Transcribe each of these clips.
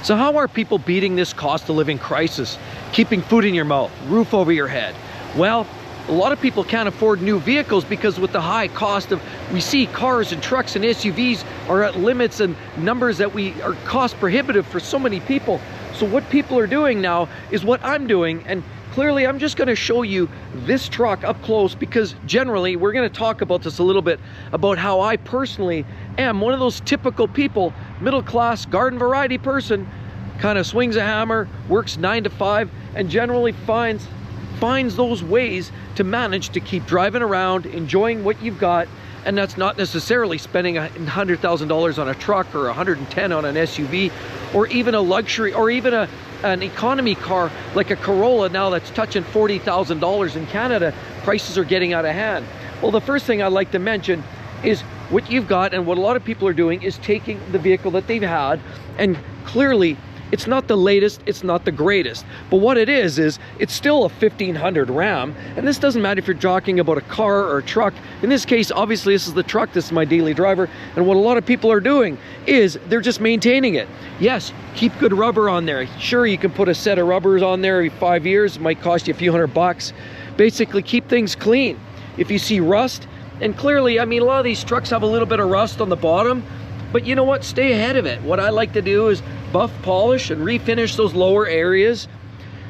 So how are people beating this cost of living crisis? Keeping food in your mouth, roof over your head? Well, a lot of people can't afford new vehicles because with the high cost of, we see cars and trucks and SUVs are at limits and numbers that are cost prohibitive for so many people. So what people are doing now is what I'm doing, and clearly I'm just going to show you this truck up close because generally we're going to talk about this a little bit about how I personally am one of those typical people, middle class garden variety person, kind of swings a hammer, works 9 to 5, and generally finds those ways to manage to keep driving around, enjoying what you've got, and that's not necessarily spending $100,000 on a truck or 110 on an SUV, or even a luxury, or even an economy car like a Corolla now that's touching $40,000 in Canada. Prices are getting out of hand. Well, the first thing I'd like to mention is what you've got, and what a lot of people are doing is taking the vehicle that they've had, and clearly it's not the latest, it's not the greatest, but what it is it's still a 1500 Ram, and this doesn't matter if you're talking about a car or a truck. In this case, obviously this is the truck, this is my daily driver, and what a lot of people are doing is they're just maintaining it. Yes, keep good rubber on there. Sure, you can put a set of rubbers on there every 5 years, it might cost you a few $100. Basically, keep things clean. If you see rust, and clearly, I mean, a lot of these trucks have a little bit of rust on the bottom, but you know what? Stay ahead of it. What I like to do is buff, polish, and refinish those lower areas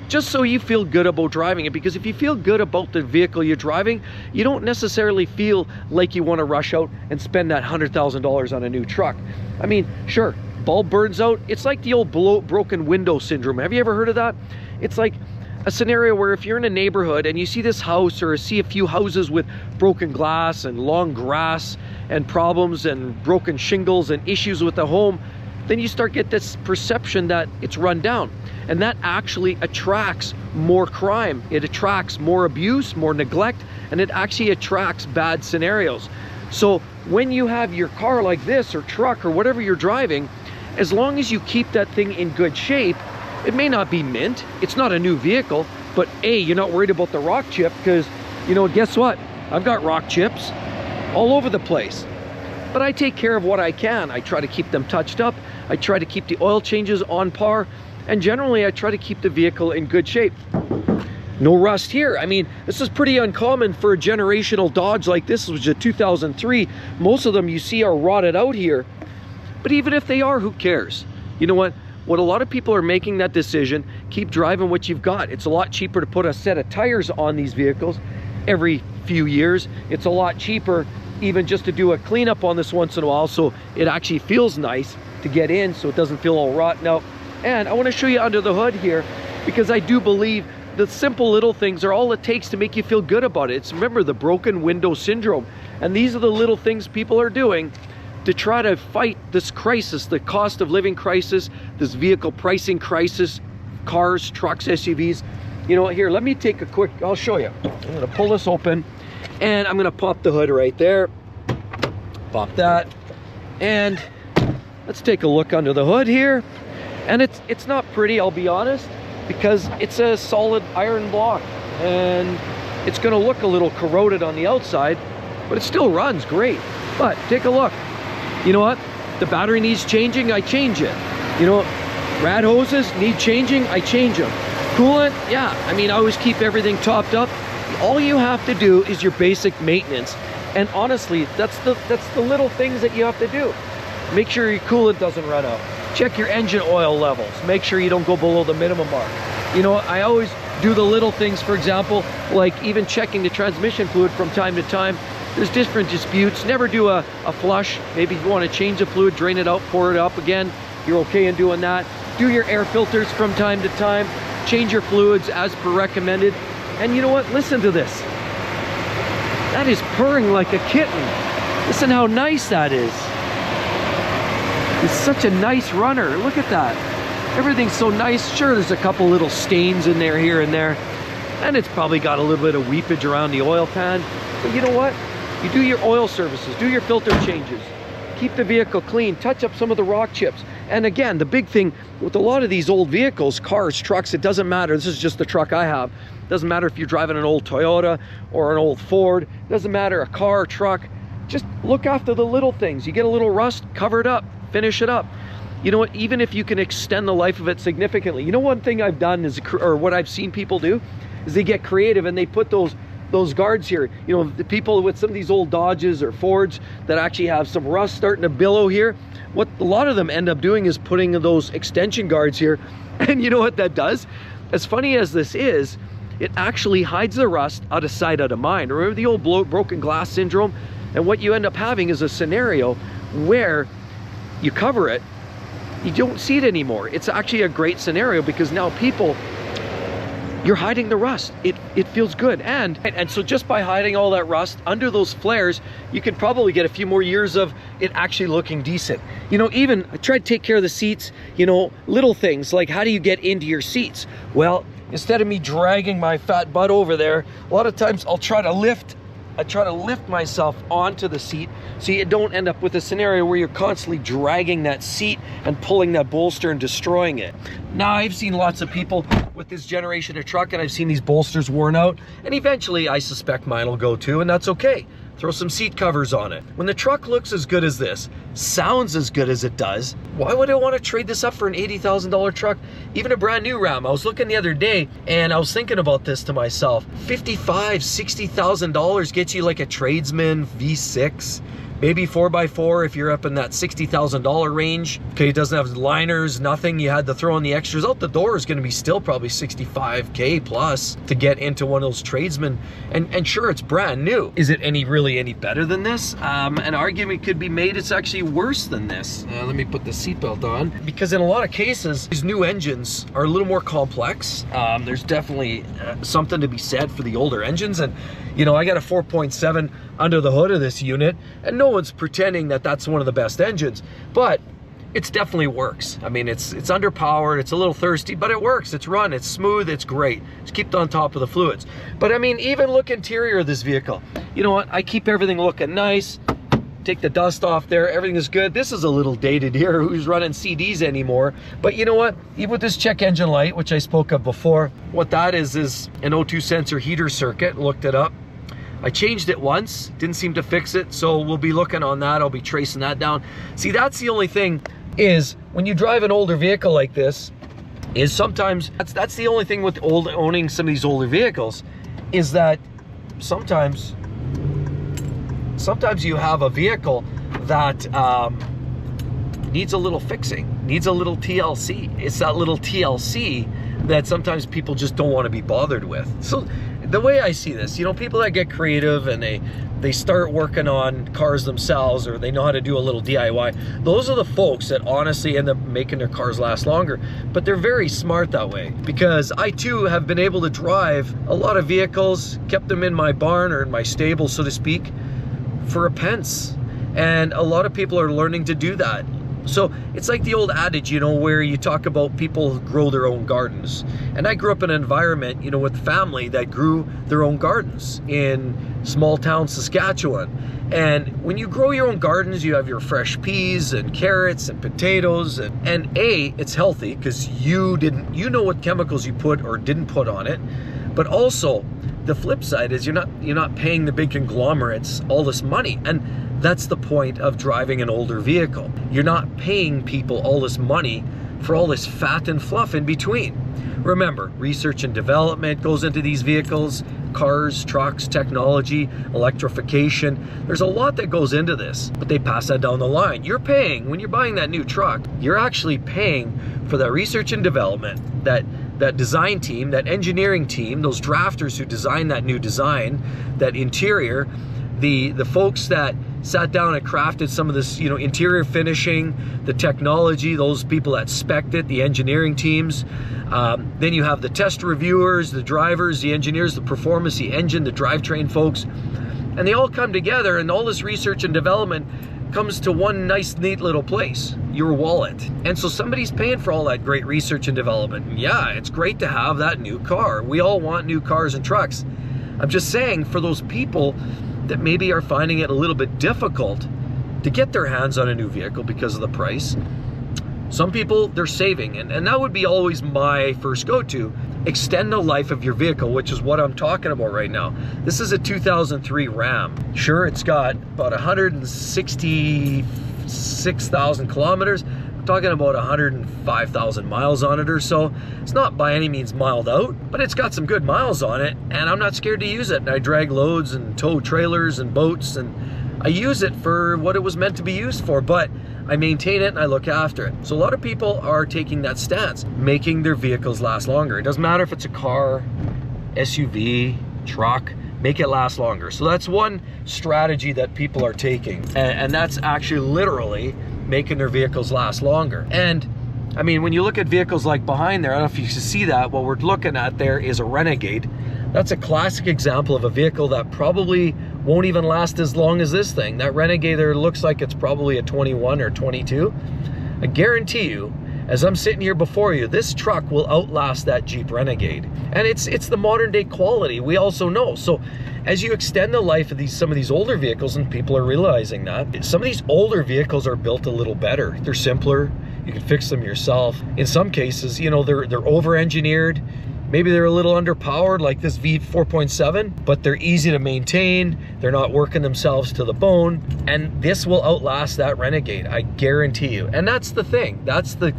just so you feel good about driving it. Because if you feel good about the vehicle you're driving, you don't necessarily feel like you want to rush out and spend that $100,000 on a new truck. I mean, sure, bulb burns out. It's like the old broken window syndrome. Have you ever heard of that? It's like a scenario where if you're in a neighborhood and you see this house or see a few houses with broken glass and long grass and problems and broken shingles and issues with the home, then you start get this perception that it's run down, and that actually attracts more crime. It attracts more abuse, more neglect, and it actually attracts bad scenarios. So when you have your car like this or truck or whatever you're driving, as long as you keep that thing in good shape, it may not be mint, it's not a new vehicle, but A, you're not worried about the rock chip because, you know, guess what? I've got rock chips all over the place. But I take care of what I can. I try to keep them touched up. I try to keep the oil changes on par. And generally, I try to keep the vehicle in good shape. No rust here. I mean, this is pretty uncommon for a generational Dodge like this, which is a 2003. Most of them you see are rotted out here. But even if they are, who cares? You know what? What a lot of people are making that decision, keep driving what you've got. It's a lot cheaper to put a set of tires on these vehicles every few years. It's a lot cheaper even just to do a cleanup on this once in a while, so it actually feels nice to get in, so it doesn't feel all rotten out. And I want to show you under the hood here, because I do believe the simple little things are all it takes to make you feel good about it. It's, remember, the broken window syndrome, and these are the little things people are doing to try to fight this crisis, the cost of living crisis, this vehicle pricing crisis, cars, trucks, SUVs. You know what, here, let me take a quick, I'll show you. I'm gonna pull this open, and I'm gonna pop the hood right there. Pop that, and let's take a look under the hood here. And it's not pretty, I'll be honest, because it's a solid iron block, and it's gonna look a little corroded on the outside, but it still runs great. But take a look. You know what? The battery needs changing, I change it. You know, rad hoses need changing, I change them. Coolant, yeah, I mean, I always keep everything topped up. All you have to do is your basic maintenance. And honestly, that's the little things that you have to do. Make sure your coolant doesn't run out. Check your engine oil levels. Make sure you don't go below the minimum mark. You know, I always do the little things, for example, like even checking the transmission fluid from time to time. There's different disputes. Never do a flush. Maybe if you want to change the fluid, drain it out, pour it up again. You're okay in doing that. Do your air filters from time to time. Change your fluids as per recommended. And you know what? Listen to this. That is purring like a kitten. Listen how nice that is. It's such a nice runner. Look at that. Everything's so nice. Sure, there's a couple little stains in there here and there. And it's probably got a little bit of weepage around the oil pan. But you know what? You do your oil services, do your filter changes, keep the vehicle clean, touch up some of the rock chips. And again, the big thing with a lot of these old vehicles, cars, trucks, it doesn't matter. This is just the truck I have. It doesn't matter if you're driving an old Toyota or an old Ford. It doesn't matter, a car, truck. Just look after the little things. You get a little rust, cover it up, finish it up. you know what, even if you can extend the life of it significantly, you know, one thing I've done is, or what I've seen people do, is they get creative and they put those guards here. You know, the people with some of these old Dodges or Fords that actually have some rust starting to billow here, what a lot of them end up doing is putting those extension guards here. And you know what that does? As funny as this is, it actually hides the rust out of sight, out of mind. Remember the old broken glass syndrome? And what you end up having is a scenario where you cover it, you don't see it anymore. It's actually a great scenario because now people, you're hiding the rust. It feels good. And so just by hiding all that rust under those flares, you could probably get a few more years of it actually looking decent. You know, even I tried to take care of the seats, you know, little things like how do you get into your seats? Well, instead of me dragging my fat butt over there, a lot of times I'll try to lift myself onto the seat so you don't end up with a scenario where you're constantly dragging that seat and pulling that bolster and destroying it. Now, I've seen lots of people with this generation of truck, and I've seen these bolsters worn out, and eventually I suspect mine will go too, and that's okay. Throw some seat covers on it. When the truck looks as good as this, sounds as good as it does, why would I want to trade this up for an $80,000 truck? Even a brand new Ram. I was looking the other day and I was thinking about this to myself. $55,000, $60,000 gets you like a tradesman V6. Maybe 4x4 if you're up in that $60,000 range. Okay, it doesn't have liners, nothing. You had to throw in the extras. Out the door is gonna be still probably $65K plus to get into one of those tradesmen. And sure, it's brand new. Is it really any better than this? An argument could be made it's actually worse than this. Let me put the seatbelt on. Because in a lot of cases, these new engines are a little more complex. There's definitely something to be said for the older engines. And you know, I got a 4.7 under the hood of this unit, and no one's pretending that that's one of the best engines, but it definitely works. I mean, it's underpowered, it's a little thirsty, but it works. It's run, it's smooth, it's great. Just keep on top of the fluids. But I mean, even look interior of this vehicle. You know what? I keep everything looking nice. Take the dust off there, everything is good. This is a little dated here. Who's running CDs anymore? But you know what? Even with this check engine light, which I spoke of before, what that is an O2 sensor heater circuit. Looked it up. I changed it once, didn't seem to fix it, so we'll be looking on that. I'll be tracing that down. See, that's the only thing is when you drive an older vehicle like this, is sometimes that's the only thing with owning some of these older vehicles, is that sometimes you have a vehicle that needs a little fixing, needs a little TLC. It's that little TLC that sometimes people just don't want to be bothered with. So the way I see this, you know, people that get creative and they start working on cars themselves, or they know how to do a little DIY, those are the folks that honestly end up making their cars last longer. But they're very smart that way, because I too have been able to drive a lot of vehicles, kept them in my barn or in my stable, so to speak, for a pence. And a lot of people are learning to do that. So it's like the old adage, you know, where you talk about people who grow their own gardens. And I grew up in an environment, you know, with family that grew their own gardens in small town Saskatchewan. And when you grow your own gardens, you have your fresh peas and carrots and potatoes, and it's healthy because you know what chemicals you put or didn't put on it. But also the flip side is you're not paying the big conglomerates all this money. And that's the point of driving an older vehicle. You're not paying people all this money for all this fat and fluff in between. Remember, research and development goes into these vehicles, cars, trucks, technology, electrification. There's a lot that goes into this, but they pass that down the line. You're paying, when you're buying that new truck, you're actually paying for that research and development, that design team, that engineering team, those drafters who designed that new design, that interior, the folks that sat down and crafted some of this, you know, interior finishing, the technology, those people that spec'd it, the engineering teams. Then you have the test reviewers, the drivers, the engineers, the performance, the engine, the drivetrain folks. And they all come together, and all this research and development comes to one nice, neat little place, your wallet. And so somebody's paying for all that great research and development. And yeah, it's great to have that new car. We all want new cars and trucks. I'm just saying, for those people that maybe are finding it a little bit difficult to get their hands on a new vehicle because of the price, some people, they're saving, and that would be always my first go-to. Extend the life of your vehicle, which is what I'm talking about right now. This is a 2003 Ram. Sure, it's got about 166,000 kilometers. talking about 105,000 miles on it or so. It's not by any means miles out, but it's got some good miles on it, and I'm not scared to use it. And I drag loads and tow trailers and boats, and I use it for what it was meant to be used for, but I maintain it and I look after it. So a lot of people are taking that stance, making their vehicles last longer. It doesn't matter if it's a car, SUV, truck, make it last longer. So that's one strategy that people are taking, and that's actually literally making their vehicles last longer. And I mean, when you look at vehicles like behind there, I don't know if you can see that, what we're looking at there is a Renegade. That's a classic example of a vehicle that probably won't even last as long as this thing. That Renegade there looks like it's probably a 21 or 22. I guarantee you, as I'm sitting here before you, this truck will outlast that Jeep Renegade. And it's the modern day quality, we also know. So as you extend the life of some of these older vehicles, and people are realizing that, some of these older vehicles are built a little better. They're simpler, you can fix them yourself. In some cases, you know, they're over-engineered. Maybe they're a little underpowered like this V4.7, but they're easy to maintain. They're not working themselves to the bone. And this will outlast that Renegade, I guarantee you. And that's the thing. That's the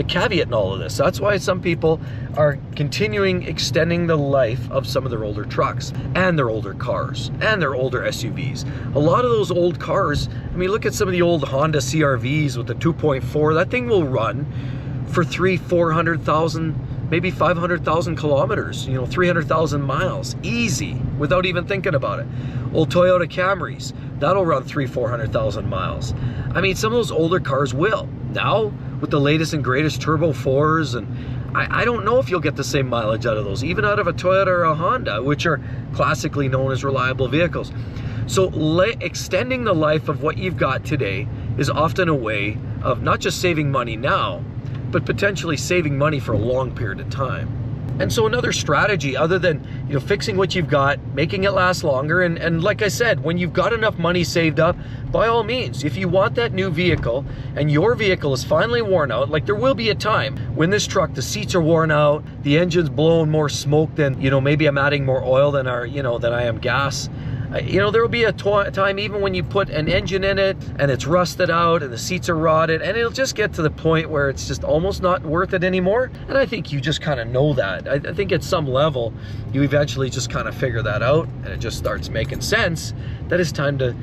caveat in all of this. That's why some people are continuing extending the life of some of their older trucks and their older cars and their older SUVs. A lot of those old cars, I mean, look at some of the old Honda CRVs with the 2.4. That thing will run for 400,000, maybe 500,000 kilometers, you know, 300,000 miles, easy, without even thinking about it. Old Toyota Camrys, that'll run 400,000 miles. I mean, some of those older cars will. Now, with the latest and greatest Turbo 4s, and I don't know if you'll get the same mileage out of those, even out of a Toyota or a Honda, which are classically known as reliable vehicles. So extending the life of what you've got today is often a way of not just saving money now, but potentially saving money for a long period of time. And so another strategy, other than, you know, fixing what you've got, making it last longer, and like I said, when you've got enough money saved up, by all means, if you want that new vehicle and your vehicle is finally worn out, like there will be a time when this truck, the seats are worn out, the engine's blowing more smoke than, you know, maybe I'm adding more oil than than I am gas. You know, there will be a time even when you put an engine in it and it's rusted out and the seats are rotted, and it'll just get to the point where it's just almost not worth it anymore. And I think you just kind of know that. I think at some level, you eventually just kind of figure that out, and it just starts making sense that it's time to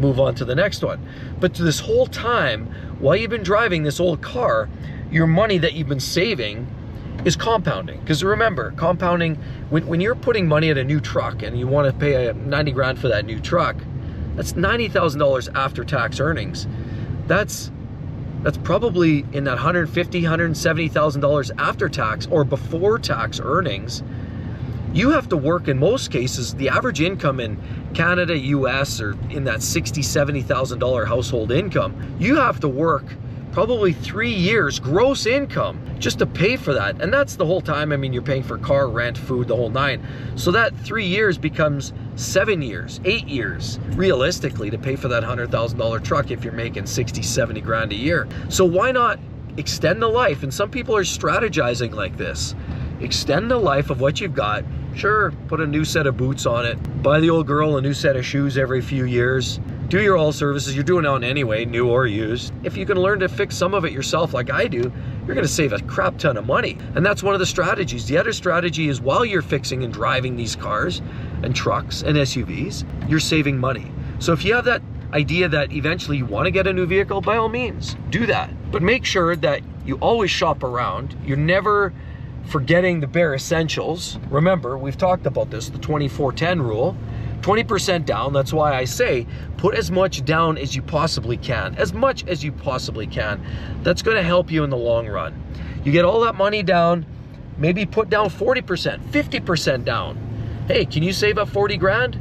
move on to the next one. But to this whole time, while you've been driving this old car, your money that you've been saving is compounding. Because remember, compounding, when you're putting money at a new truck and you want to pay 90 grand for that new truck, that's $90,000 after tax earnings. That's probably in that $150,000, $170,000 after tax or before tax earnings. You have to work, in most cases, the average income in Canada, US, or in that $60,000, $70,000 household income, you have to work probably 3 years gross income just to pay for that. And that's the whole time. I mean, you're paying for car, rent, food, the whole nine. So that 3 years becomes 7 years, 8 years, realistically, to pay for that $100,000 truck if you're making 60, 70 grand a year. So why not extend the life? And some people are strategizing like this. Extend the life of what you've got. Sure, put a new set of boots on it. Buy the old girl a new set of shoes every few years. Do your oil services. You're doing it on anyway, new or used. If you can learn to fix some of it yourself like I do, you're gonna save a crap ton of money. And that's one of the strategies. The other strategy is while you're fixing and driving these cars and trucks and SUVs, you're saving money. So if you have that idea that eventually you wanna get a new vehicle, by all means, do that. But make sure that you always shop around. You're never forgetting the bare essentials. Remember, we've talked about this, the 24-10 rule. 20% down, that's why I say put as much down as you possibly can, as much as you possibly can. That's gonna help you in the long run. You get all that money down, maybe put down 40%, 50% down. Hey, can you save up 40 grand?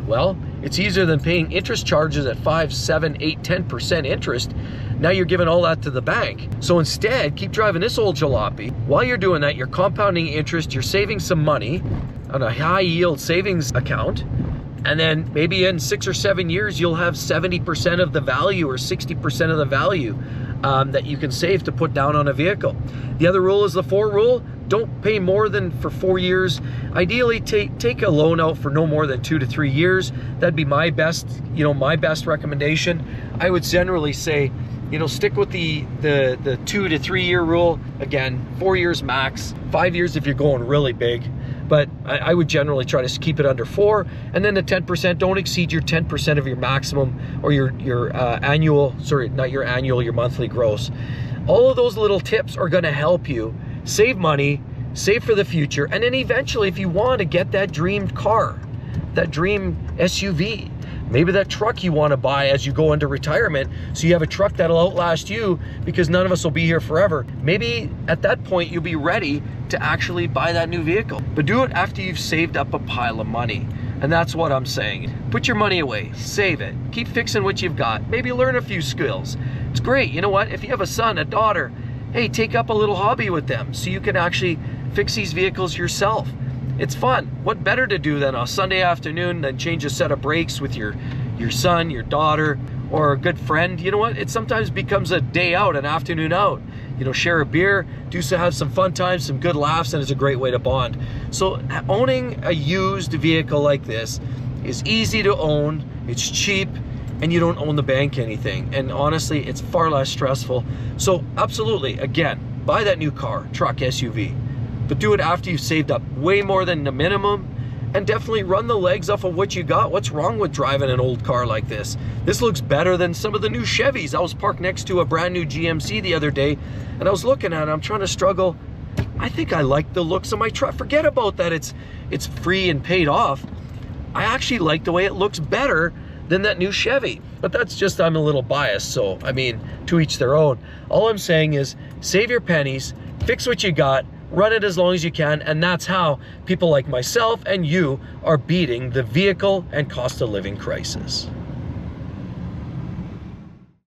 Well, it's easier than paying interest charges at 5, 7, 8, 10% interest. Now you're giving all that to the bank. So instead, keep driving this old jalopy. While you're doing that, you're compounding interest, you're saving some money on a high yield savings account. And then maybe in 6 or 7 years, you'll have 70% of the value or 60% of the value that you can save to put down on a vehicle. The other rule is the 4 rule. Don't pay more than for 4 years. Ideally, take a loan out for no more than 2 to 3 years. That'd be my best, my best recommendation. I would generally say You know, stick with the 2 to 3 year rule. Again, 4 years max, 5 years if you're going really big. But I would generally try to keep it under 4. And then the 10%, don't exceed your 10% of your maximum or your annual, sorry, not your annual, your monthly gross. All of those little tips are gonna help you save money, save for the future, and then eventually if you want to get that dreamed car, that dream SUV, maybe that truck you want to buy as you go into retirement, so you have a truck that'll outlast you, because none of us will be here forever. Maybe at that point you'll be ready to actually buy that new vehicle. But do it after you've saved up a pile of money. And that's what I'm saying. Put your money away, save it, keep fixing what you've got, maybe learn a few skills. It's great, you know what, if you have a son, a daughter, hey, take up a little hobby with them so you can actually fix these vehicles yourself. It's fun. What better to do than a Sunday afternoon than change a set of brakes with your son, your daughter, or a good friend? You know what? It sometimes becomes a day out, an afternoon out. You know, share a beer, have some fun times, some good laughs, and it's a great way to bond. So owning a used vehicle like this is easy to own, it's cheap, and you don't own the bank anything. And honestly, it's far less stressful. So absolutely, again, buy that new car, truck, SUV. But do it after you've saved up way more than the minimum, and definitely run the legs off of what you got. What's wrong with driving an old car like this? This looks better than some of the new Chevys. I was parked next to a brand new GMC the other day, and I was looking at it, I'm trying to struggle. I think I like the looks of my truck. Forget about that it's free and paid off. I actually like the way it looks better than that new Chevy. But that's just, I'm a little biased, so I mean, to each their own. All I'm saying is save your pennies, fix what you got, run it as long as you can, and that's how people like myself and you are beating the vehicle and cost of living crisis.